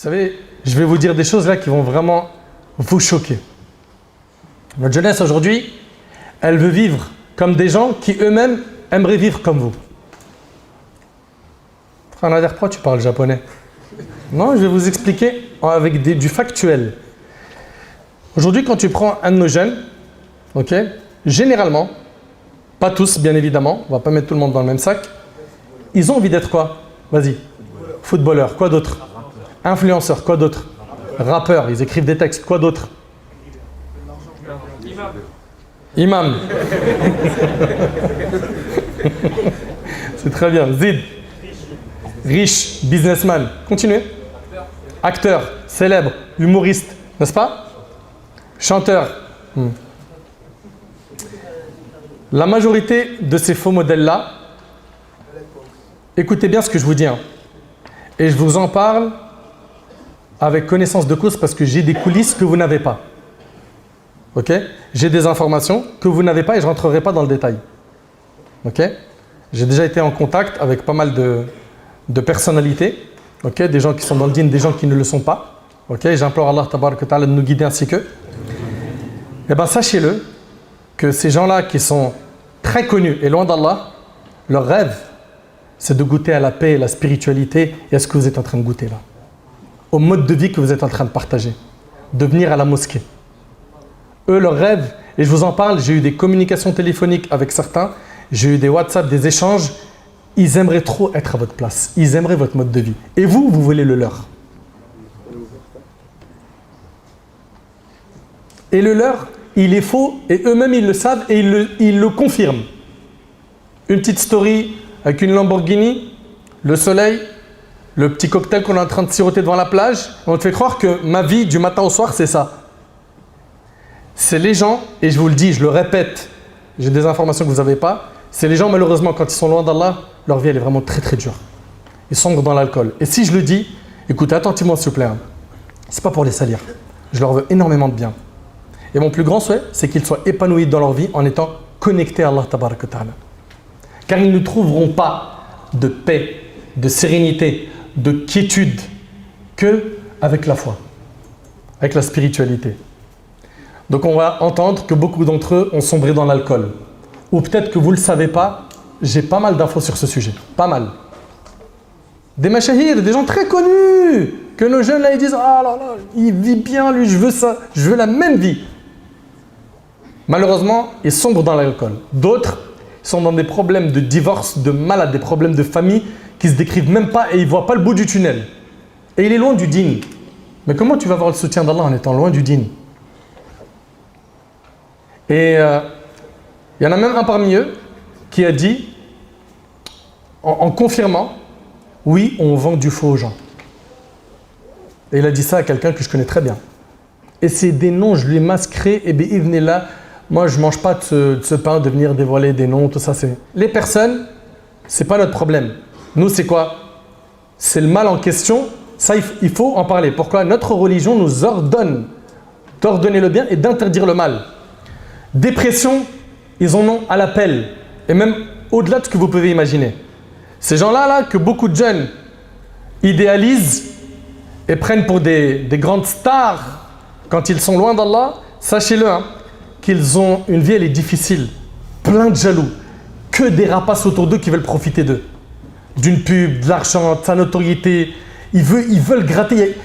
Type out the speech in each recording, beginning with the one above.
savez, je vais vous dire des choses là qui vont vraiment vous choquer. Notre jeunesse aujourd'hui, elle veut vivre comme des gens qui eux-mêmes aimeraient vivre comme vous. Nader, pourquoi tu parles japonais? Non, je vais vous expliquer avec du factuel. Aujourd'hui, quand tu prends un de nos jeunes, ok, généralement, pas tous bien évidemment, on va pas mettre tout le monde dans le même sac, ils ont envie d'être quoi? Vas-y. Footballeur, quoi d'autre? Influenceur, quoi d'autre? Rappeur, ils écrivent des textes, quoi d'autre? Imam. C'est très bien. Zid. Riche, businessman. Continuez. Acteur, célèbre, humoriste, n'est-ce pas? Chanteur. La majorité de ces faux modèles-là, écoutez bien ce que je vous dis, hein, et je vous en parle avec connaissance de cause parce que j'ai des coulisses que vous n'avez pas. Ok? J'ai des informations que vous n'avez pas et je ne rentrerai pas dans le détail. Ok? J'ai déjà été en contact avec pas mal de personnalités, ok? Des gens qui sont dans le dîn, des gens qui ne le sont pas. Ok? J'implore Allah tabaraka ta'ala de nous guider ainsi qu'eux. Eh bien, sachez-le que ces gens-là qui sont très connus et loin d'Allah, leur rêve, c'est de goûter à la paix et la spiritualité et à ce que vous êtes en train de goûter là. Au mode de vie que vous êtes en train de partager. De venir à la mosquée. Eux, leur rêve, et je vous en parle, j'ai eu des communications téléphoniques avec certains, j'ai eu des WhatsApp, des échanges, ils aimeraient trop être à votre place. Ils aimeraient votre mode de vie. Et vous, vous voulez le leur. Et le leur, il est faux, et eux-mêmes ils le savent, et ils le confirment. Une petite story avec une Lamborghini, le soleil, le petit cocktail qu'on est en train de siroter devant la plage, on te fait croire que ma vie du matin au soir, c'est ça. C'est les gens, et je vous le dis, je le répète, j'ai des informations que vous n'avez pas, c'est les gens malheureusement quand ils sont loin d'Allah, leur vie elle est vraiment très très dure. Ils sombrent dans l'alcool. Et si je le dis, écoutez attentivement s'il vous plaît, hein, c'est pas pour les salir, je leur veux énormément de bien. Et mon plus grand souhait, c'est qu'ils soient épanouis dans leur vie en étant connectés à Allah tabaraka ta'ala. Car ils ne trouveront pas de paix, de sérénité, de quiétude que avec la foi, avec la spiritualité. Donc on va entendre que beaucoup d'entre eux ont sombré dans l'alcool. Ou peut-être que vous ne le savez pas, j'ai pas mal d'infos sur ce sujet. Pas mal. Des mashahir, des gens très connus, que nos jeunes là ils disent « Ah là là, il vit bien lui, je veux ça, je veux la même vie ». Malheureusement, ils sombrent dans l'alcool. D'autres sont dans des problèmes de divorce, de malades, des problèmes de famille qui ne se décrivent même pas et ils ne voient pas le bout du tunnel. Et il est loin du dîn. Mais comment tu vas avoir le soutien d'Allah en étant loin du dîn? Et il y en a même un parmi eux qui a dit, en confirmant, oui, on vend du faux aux gens. Et il a dit ça à quelqu'un que je connais très bien. Et c'est des noms, je lui ai masqué, et bien, là, moi je ne mange pas de ce pain, de venir dévoiler des noms, tout ça. Les personnes, ce n'est pas notre problème. Nous, c'est quoi? C'est le mal en question, ça il faut en parler. Pourquoi? Notre religion nous ordonne d'ordonner le bien et d'interdire le mal. Dépression, ils en ont à l'appel, et même au-delà de ce que vous pouvez imaginer. Ces gens-là, là, que beaucoup de jeunes idéalisent et prennent pour des grandes stars quand ils sont loin d'Allah, sachez-le, hein, qu'ils ont une vie, elle est difficile, plein de jaloux, que des rapaces autour d'eux qui veulent profiter d'eux. D'une pub, de l'argent, de sa notoriété, ils veulent gratter,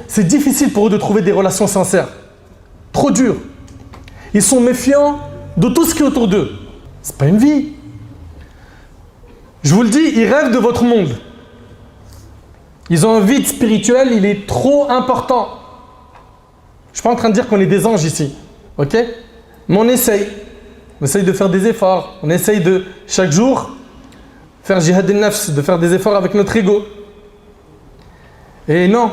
c'est difficile pour eux de trouver des relations sincères, trop dur. Ils sont méfiants de tout ce qui est autour d'eux. C'est pas une vie. Je vous le dis, ils rêvent de votre monde. Ils ont un vide spirituel, il est trop important. Je ne suis pas en train de dire qu'on est des anges ici. Ok? Mais on essaye. On essaye de faire des efforts. On essaye de, chaque jour, faire jihad al-nafs, de faire des efforts avec notre ego. Et non,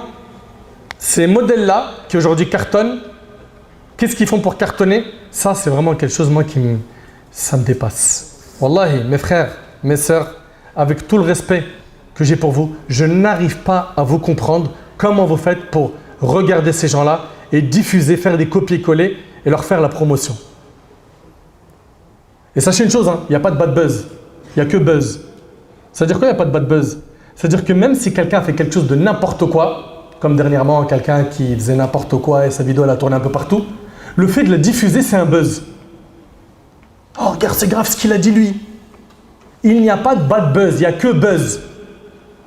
ces modèles-là, qui aujourd'hui cartonnent, qu'est-ce qu'ils font pour cartonner? Ça, c'est vraiment quelque chose, moi, ça me dépasse. Wallahi, mes frères, mes sœurs, avec tout le respect que j'ai pour vous, je n'arrive pas à vous comprendre comment vous faites pour regarder ces gens-là et diffuser, faire des copier-coller et leur faire la promotion. Et sachez une chose, hein, il n'y a pas de bad buzz, il n'y a que buzz. C'est-à-dire quoi, il n'y a pas de bad buzz? C'est-à-dire que même si quelqu'un fait quelque chose de n'importe quoi, comme dernièrement quelqu'un qui faisait n'importe quoi et sa vidéo elle a tourné un peu partout, le fait de la diffuser c'est un buzz. Oh regarde c'est grave ce qu'il a dit lui. Il n'y a pas de bad buzz, il n'y a que buzz.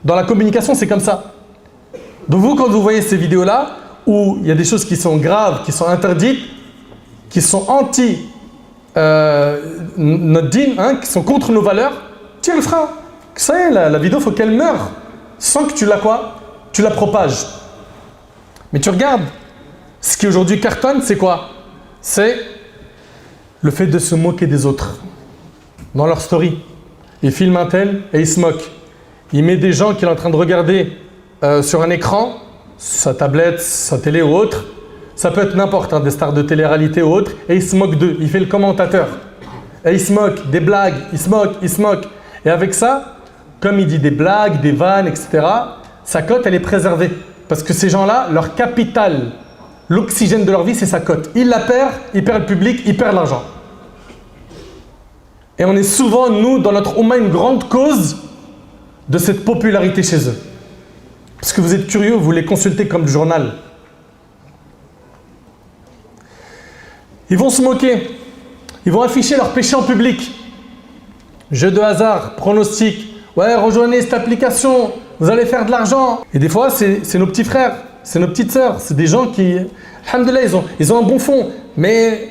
Dans la communication c'est comme ça. Donc vous quand vous voyez ces vidéos là où il y a des choses qui sont graves, qui sont interdites, qui sont anti notre dîn, hein, qui sont contre nos valeurs, tiens le frein. Ça y est, la vidéo, il faut qu'elle meure sans que tu la quoi? Tu la propages. Mais tu regardes, ce qui aujourd'hui cartonne, c'est quoi? C'est le fait de se moquer des autres. Dans leur story, il filme un tel et il se moque. Il met des gens qu'il est en train de regarder sur un écran, sa tablette, sa télé ou autre. Ça peut être n'importe, hein, des stars de télé-réalité ou autre, et il se moque d'eux. Il fait le commentateur. Et il se moque, des blagues, il se moque. Et avec ça, comme il dit des blagues, des vannes, etc., sa cote, elle est préservée. Parce que ces gens-là, leur capital, l'oxygène de leur vie, c'est sa cote. Ils la perdent, ils perdent le public, ils perdent l'argent. Et on est souvent, nous, dans notre Oumma, une grande cause de cette popularité chez eux. Parce que vous êtes curieux, vous les consultez comme le journal. Ils vont se moquer. Ils vont afficher leurs péchés en public. Jeu de hasard, pronostic. Ouais, rejoignez cette application, vous allez faire de l'argent. Et des fois, c'est nos petits frères, c'est nos petites sœurs, c'est des gens qui, alhamdoulilah, ils ont un bon fond, mais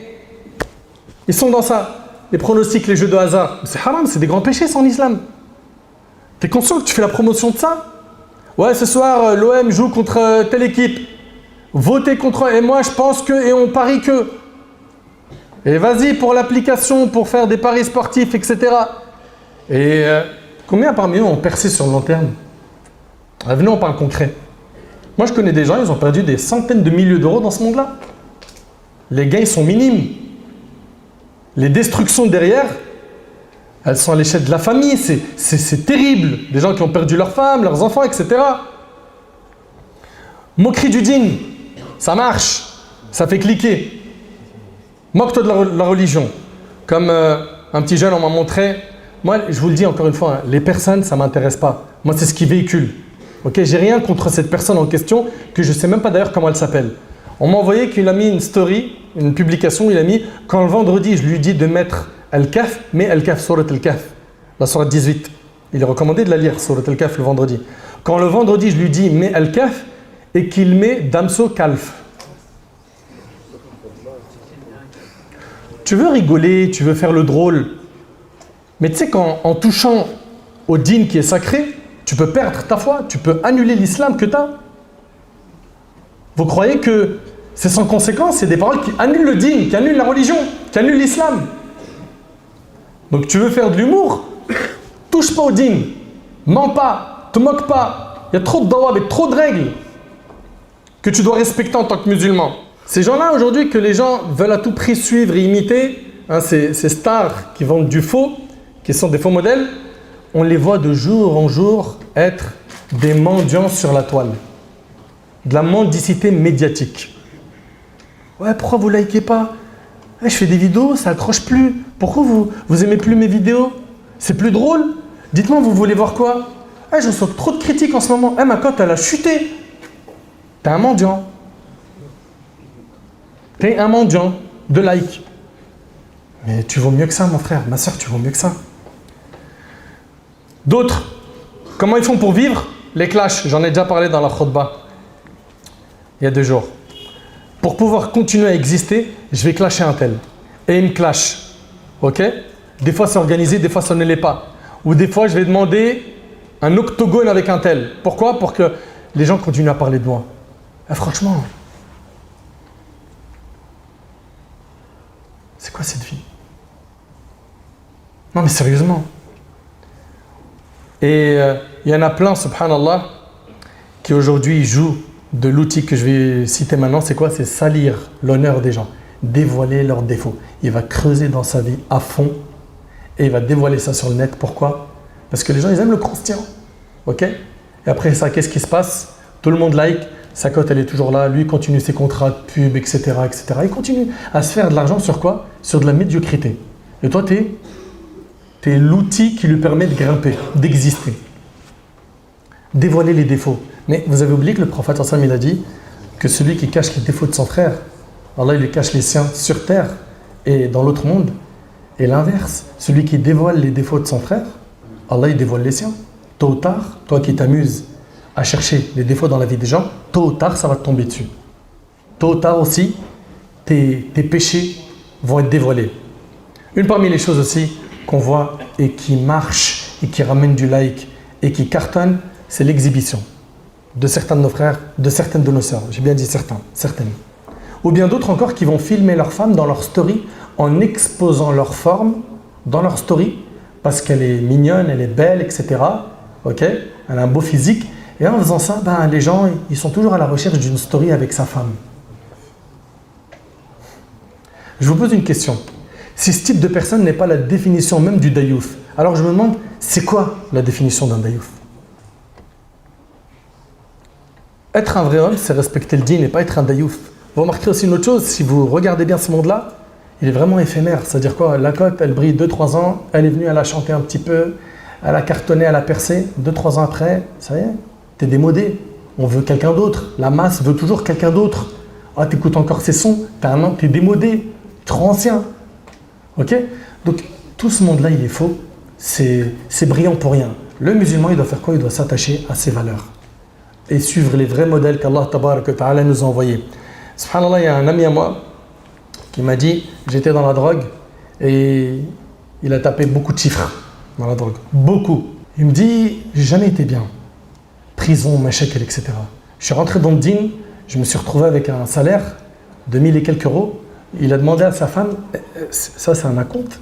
ils sont dans ça. Les pronostics, les jeux de hasard, c'est haram, c'est des grands péchés, ça, en islam. T'es conscient que tu fais la promotion de ça? Ouais, ce soir, l'OM joue contre telle équipe. Votez contre eux, et moi, je pense que, et on parie que. Et vas-y pour l'application, pour faire des paris sportifs, etc. Et combien parmi eux ont percé sur le long terme? Venez, on parle concret. Moi, je connais des gens, ils ont perdu des centaines de milliers d'euros dans ce monde-là. Les gains sont minimes. Les destructions derrière, elles sont à l'échelle de la famille. C'est terrible. Des gens qui ont perdu leurs femmes, leurs enfants, etc. Moquerie du dîn, ça marche. Ça fait cliquer. Moque-toi de la religion. Comme un petit jeune, on m'a montré. Moi, je vous le dis encore une fois, hein, les personnes, ça ne m'intéresse pas. Moi, c'est ce qui véhicule. Ok, j'ai rien contre cette personne en question, que je ne sais même pas d'ailleurs comment elle s'appelle. On m'a envoyé qu'il a mis une story, une publication, il a mis « Quand le vendredi, je lui dis de mettre Al-Kahf, mets Al-Kahf, Surat Al-Kahf, la Surat 18. » Il est recommandé de la lire, Surat Al-Kahf, le vendredi. Quand le vendredi, je lui dis « Mets Al-Kahf » et qu'il met « Damso Kalf ». Tu veux rigoler, tu veux faire le drôle. Mais tu sais qu'en touchant au dîn qui est sacré, tu peux perdre ta foi, tu peux annuler l'islam que tu as. Vous croyez que c'est sans conséquence? C'est des paroles qui annulent le dîn, qui annulent la religion, qui annulent l'islam. Donc tu veux faire de l'humour? Touche pas au dîn, mens pas, te moque pas. Il y a trop de dawab et trop de règles que tu dois respecter en tant que musulman. Ces gens-là aujourd'hui que les gens veulent à tout prix suivre et imiter, hein, ces stars qui vendent du faux, qui sont des faux modèles, on les voit de jour en jour être des mendiants sur la toile. De la mendicité médiatique. Ouais, pourquoi vous likez pas? Je fais des vidéos, ça accroche plus. Pourquoi vous aimez plus mes vidéos? C'est plus drôle? Dites-moi, vous voulez voir quoi? Je reçois trop de critiques en ce moment. Ma cote, elle a chuté. T'es un mendiant. T'es un mendiant de like. Mais tu vaux mieux que ça, mon frère. Ma soeur, tu vaux mieux que ça. D'autres, comment ils font pour vivre? Les clashs, j'en ai déjà parlé dans la khutbah. Il y a 2 jours. Pour pouvoir continuer à exister, je vais clasher un tel. Et il me clash. Ok? Des fois c'est organisé, des fois ça ne l'est pas. Ou des fois je vais demander un octogone avec un tel. Pourquoi? Pour que les gens continuent à parler de moi. Franchement, c'est quoi cette vie? Non mais sérieusement. Et il y en a plein, subhanallah, qui aujourd'hui jouent de l'outil que je vais citer maintenant. C'est quoi? C'est salir l'honneur des gens, dévoiler leurs défauts. Il va creuser dans sa vie à fond et il va dévoiler ça sur le net. Pourquoi? Parce que les gens, ils aiment le croustillant. Ok? Et après ça, qu'est-ce qui se passe? Tout le monde like, sa cote elle est toujours là, lui continue ses contrats de pub, etc., etc. Il continue à se faire de l'argent sur quoi? Sur de la médiocrité. Et toi, t'es l'outil qui lui permet de grimper, d'exister. Dévoiler les défauts. Mais vous avez oublié que le prophète sallam, il a dit que celui qui cache les défauts de son frère, Allah il lui cache les siens sur terre et dans l'autre monde. Et l'inverse, celui qui dévoile les défauts de son frère, Allah il dévoile les siens. Tôt ou tard, toi qui t'amuses à chercher les défauts dans la vie des gens, tôt ou tard ça va te tomber dessus. Tôt ou tard aussi, tes péchés vont être dévoilés. Une parmi les choses aussi qu'on voit et qui marche et qui ramène du like et qui cartonne, c'est l'exhibition de certains de nos frères, de certaines de nos sœurs. J'ai bien dit certains, certaines. Ou bien d'autres encore qui vont filmer leur femme dans leur story en exposant leur forme dans leur story parce qu'elle est mignonne, elle est belle, etc. Ok, elle a un beau physique. Et en faisant ça, les gens ils sont toujours à la recherche d'une story avec sa femme. Je vous pose une question. Si ce type de personne n'est pas la définition même du dayouf, alors je me demande, c'est quoi la définition d'un dayouf? Être un vrai homme, c'est respecter le dîn et pas être un dayouf. Vous remarquerez aussi une autre chose, si vous regardez bien ce monde-là, il est vraiment éphémère. C'est-à-dire quoi? La cote, elle brille 2-3 ans, elle est venue, elle a chanté un petit peu, elle a cartonné, elle a percé. 2-3 ans après, ça y est, t'es démodé. On veut quelqu'un d'autre. La masse veut toujours quelqu'un d'autre. Ah, t'écoutes encore ces sons, t'es démodé, trop ancien. Ok? Donc, tout ce monde-là, il est faux. C'est brillant pour rien. Le musulman, il doit faire quoi? Il doit s'attacher à ses valeurs et suivre les vrais modèles qu'Allah Tabaraka wa Ta'ala nous a envoyés. Subhanallah, il y a un ami à moi qui m'a dit, j'étais dans la drogue et il a tapé beaucoup de chiffres dans la drogue. Beaucoup. Il me dit, j'ai jamais été bien. Prison, mashakal, etc. Je suis rentré dans le dîn, je me suis retrouvé avec un salaire de 1000 et quelques euros. Il a demandé à sa femme, ça c'est un acompte?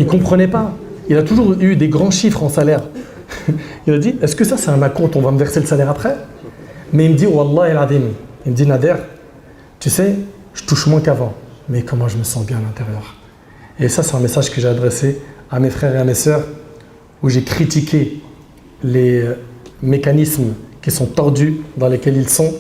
Il ne comprenait pas. Il a toujours eu des grands chiffres en salaire. Il a dit, est-ce que ça c'est un acompte, on va me verser le salaire après? Mais il me dit, Wallah el-Adim, il me dit, Nader, tu sais, je touche moins qu'avant, mais comment je me sens bien à l'intérieur. Et ça c'est un message que j'ai adressé à mes frères et à mes sœurs, où j'ai critiqué les mécanismes qui sont tordus, dans lesquels ils sont.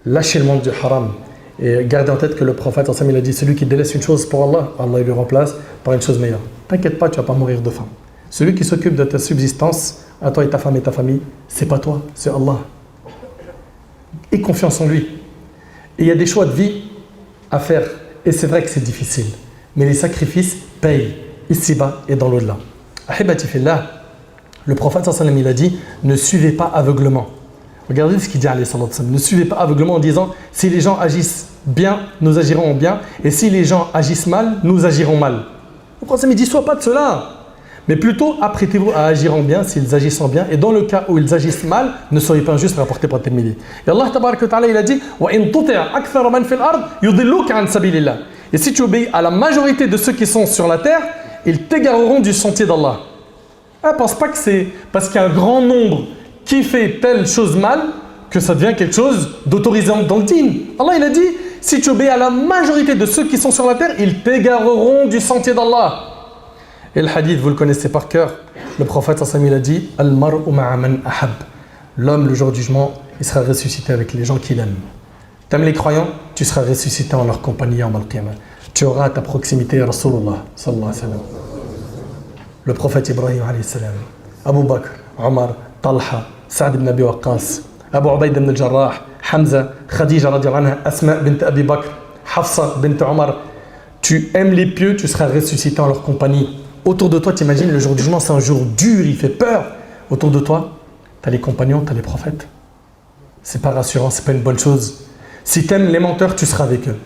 Lâchez le monde du haram. Et gardez en tête que le prophète, il a dit, celui qui délaisse une chose pour Allah, Allah il lui remplace par une chose meilleure. T'inquiète pas, tu ne vas pas mourir de faim. Celui qui s'occupe de ta subsistance, à toi et ta femme et ta famille, c'est pas toi, c'est Allah. Aie confiance en lui. Et il y a des choix de vie à faire. Et c'est vrai que c'est difficile. Mais les sacrifices payent, ici-bas et dans l'au-delà. Ahibati fillah, le prophète, il a dit, ne suivez pas aveuglement. Regardez ce qu'il dit, ne suivez pas aveuglement en disant, si les gens agissent bien, nous agirons bien, et si les gens agissent mal, nous agirons mal. Le prophète il dit, sois pas de cela, mais plutôt apprêtez-vous à agir en bien s'ils agissent en bien, et dans le cas où ils agissent mal, ne soyez pas injustes, rapportez par Tirmidhi. Et Allah tabaraka wa ta'ala, il a dit, et si tu obéis à la majorité de ceux qui sont sur la terre, ils t'égareront du sentier d'Allah. Ne pense pas que c'est parce qu'il y a un grand nombre qui fait telle chose mal que ça devient quelque chose d'autorisé dans le dîn. Allah il a dit, si tu obéis à la majorité de ceux qui sont sur la terre, ils t'égareront du sentier d'Allah. Et le hadith, vous le connaissez par cœur. Le prophète il a dit, Al-mar'u ma'a man ahab. L'homme, le jour du jugement, il sera ressuscité avec les gens qu'il aime. T'aimes les croyants, tu seras ressuscité en leur compagnie en Al-Qiyamah. Tu auras à ta proximité Rasulullah sallallahu alayhi wa sallam. Le prophète Ibrahim alayhi salam, Abu Bakr, Omar, Talha, Saad ibn Abi Waqqas, Abu Ubaid ibn al-Jarrah, Hamza, Khadija radiallahu anha, Asma bint Abi Bakr, Hafsa bint Omar. Tu aimes les pieux, tu seras ressuscité en leur compagnie. Autour de toi, t'imagines, le jour du jugement, c'est un jour dur, il fait peur. Autour de toi, tu as les compagnons, tu as les prophètes. C'est pas rassurant, c'est pas une bonne chose. Si tu aimes les menteurs, tu seras avec eux.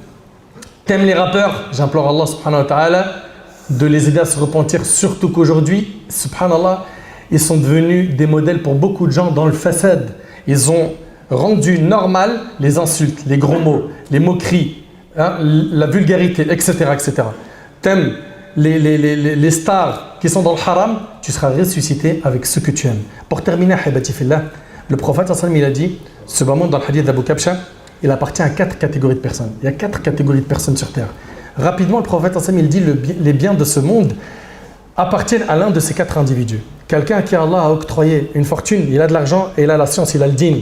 T'aimes les rappeurs, j'implore Allah subhanahu wa ta'ala de les aider à se repentir, surtout qu'aujourd'hui, subhanallah, ils sont devenus des modèles pour beaucoup de gens dans le fasad. Ils ont rendu normal les insultes, les gros mots, les moqueries, la vulgarité, etc. etc. T'aimes les stars qui sont dans le haram, tu seras ressuscité avec ce que tu aimes. Pour terminer, Haibati Fillah, le prophète il a dit, ce moment dans le hadith d'Abu Kabsha, il appartient à 4 catégories de personnes. Il y a 4 catégories de personnes sur terre. Rapidement, le prophète il dit les biens de ce monde appartiennent à l'un de ces 4 individus. Quelqu'un qui Allah a octroyé une fortune, il a de l'argent et il a la science, il a le dîn.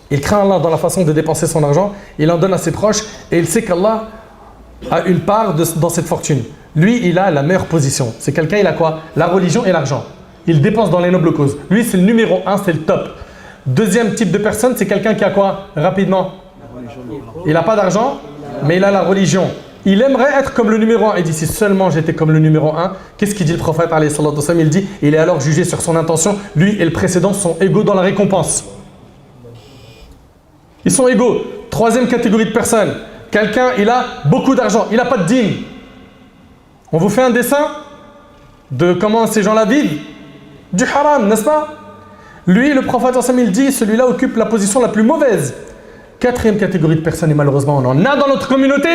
Il craint Allah dans la façon de dépenser son argent, il en donne à ses proches et il sait qu'Allah a une part dans cette fortune. Lui, il a la meilleure position. C'est quelqu'un, il a quoi? La religion et l'argent. Il dépense dans les nobles causes. Lui, c'est le numéro 1, c'est le top. Deuxième type de personne, c'est quelqu'un qui a quoi? Rapidement. Il n'a pas d'argent, mais il a la religion. Il aimerait être comme le numéro 1. Il dit, si seulement j'étais comme le numéro 1, qu'est-ce qu'il dit le prophète alayhi salatu wassalam? Il dit, il est alors jugé sur son intention. Lui et le précédent sont égaux dans la récompense. Ils sont égaux. Troisième catégorie de personnes. Quelqu'un, il a beaucoup d'argent, il n'a pas de dîme. On vous fait un dessin de comment ces gens-là vivent? Du haram, n'est-ce pas? Lui, le prophète il dit, celui-là occupe la position la plus mauvaise. Quatrième catégorie de personnes, et malheureusement on en a dans notre communauté,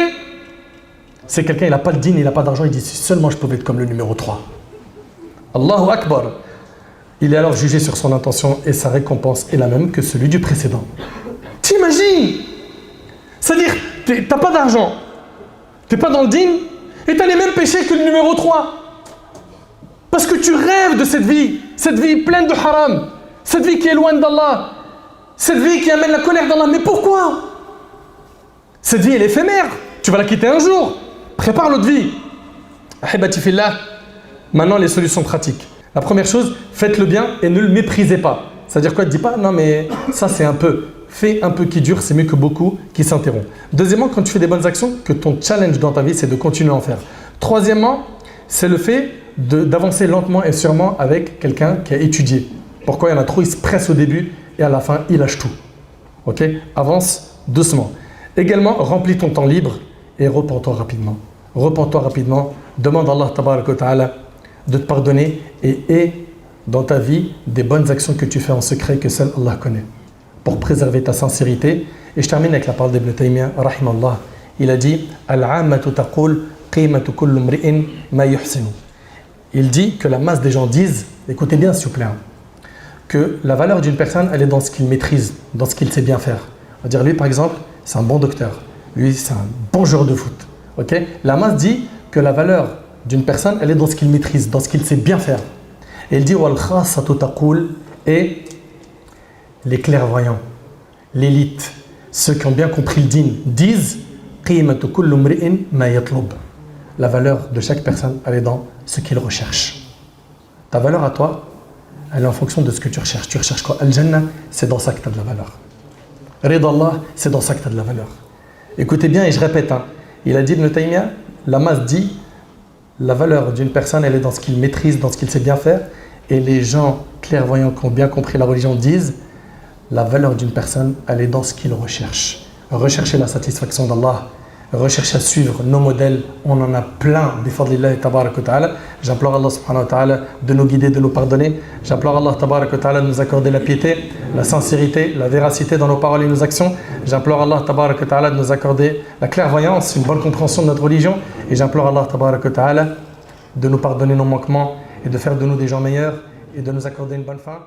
c'est quelqu'un, il n'a pas de dîne, il n'a pas d'argent, il dit si seulement je pouvais être comme le numéro 3. Allahu Akbar. Il est alors jugé sur son intention et sa récompense est la même que celui du précédent. T'imagines? C'est-à-dire, t'as pas d'argent, t'es pas dans le dîne et t'as les mêmes péchés que le numéro 3. Parce que tu rêves de cette vie pleine de haram, cette vie qui est loin d'Allah, cette vie qui amène la colère d'Allah. Mais pourquoi? Cette vie elle est éphémère, tu vas la quitter un jour. Prépare l'autre vie. Ahibati fillah, maintenant les solutions pratiques. La première chose, faites le bien et ne le méprisez pas. C'est-à-dire quoi? Ne dis pas, non mais ça c'est un peu. Fais un peu qui dure, c'est mieux que beaucoup qui s'interrompent. Deuxièmement, quand tu fais des bonnes actions, que ton challenge dans ta vie, c'est de continuer à en faire. Troisièmement, c'est le fait d'avancer lentement et sûrement avec quelqu'un qui a étudié. Pourquoi il y en a trop, il se presse au début et à la fin, il lâche tout. Ok? Avance doucement. Également, remplis ton temps libre et repens-toi rapidement. Repens-toi rapidement. Demande à Allah tabaraka wa ta'ala de te pardonner et aie dans ta vie des bonnes actions que tu fais en secret que seul Allah connaît, pour préserver ta sincérité. Et je termine avec la parole d'Ibn Taymiyyah, rahimallah. Il a dit Al-'ammatu taqul qimatu kulli imri'in ma yuhsinu. Il dit que la masse des gens disent, écoutez bien s'il vous plaît, que la valeur d'une personne, elle est dans ce qu'il maîtrise, dans ce qu'il sait bien faire. On va dire, lui par exemple, c'est un bon docteur. Lui, c'est un bon joueur de foot. Okay? La masse dit que la valeur d'une personne, elle est dans ce qu'il maîtrise, dans ce qu'il sait bien faire. Et il dit wal khassatu taqul, et les clairvoyants, l'élite, ceux qui ont bien compris le din, disent qimatu kulli imri'in ma yatlub. La valeur de chaque personne, elle est dans ce qu'il recherche. Ta valeur à toi, elle est en fonction de ce que tu recherches. Tu recherches quoi? Al-Jannah, c'est dans ça que tu as de la valeur. Ridallah, c'est dans ça que tu as de la valeur. Écoutez bien, et je répète, il a dit Ibn Taymiyyah, la masse dit, la valeur d'une personne, elle est dans ce qu'il maîtrise, dans ce qu'il sait bien faire. Et les gens clairvoyants qui ont bien compris la religion disent, la valeur d'une personne, elle est dans ce qu'il recherche. Rechercher la satisfaction d'Allah, rechercher à suivre nos modèles, on en a plein, bifadlillahi tabarak wa ta'ala. J'implore Allah subhanahu wa ta'ala de nous guider, de nous pardonner. J'implore Allah tabarak wa ta'ala de nous accorder la piété, la sincérité, la véracité dans nos paroles et nos actions. J'implore Allah tabarak wa ta'ala de nous accorder la clairvoyance, une bonne compréhension de notre religion. Et j'implore Allah tabarak wa ta'ala de nous pardonner nos manquements et de faire de nous des gens meilleurs et de nous accorder une bonne fin.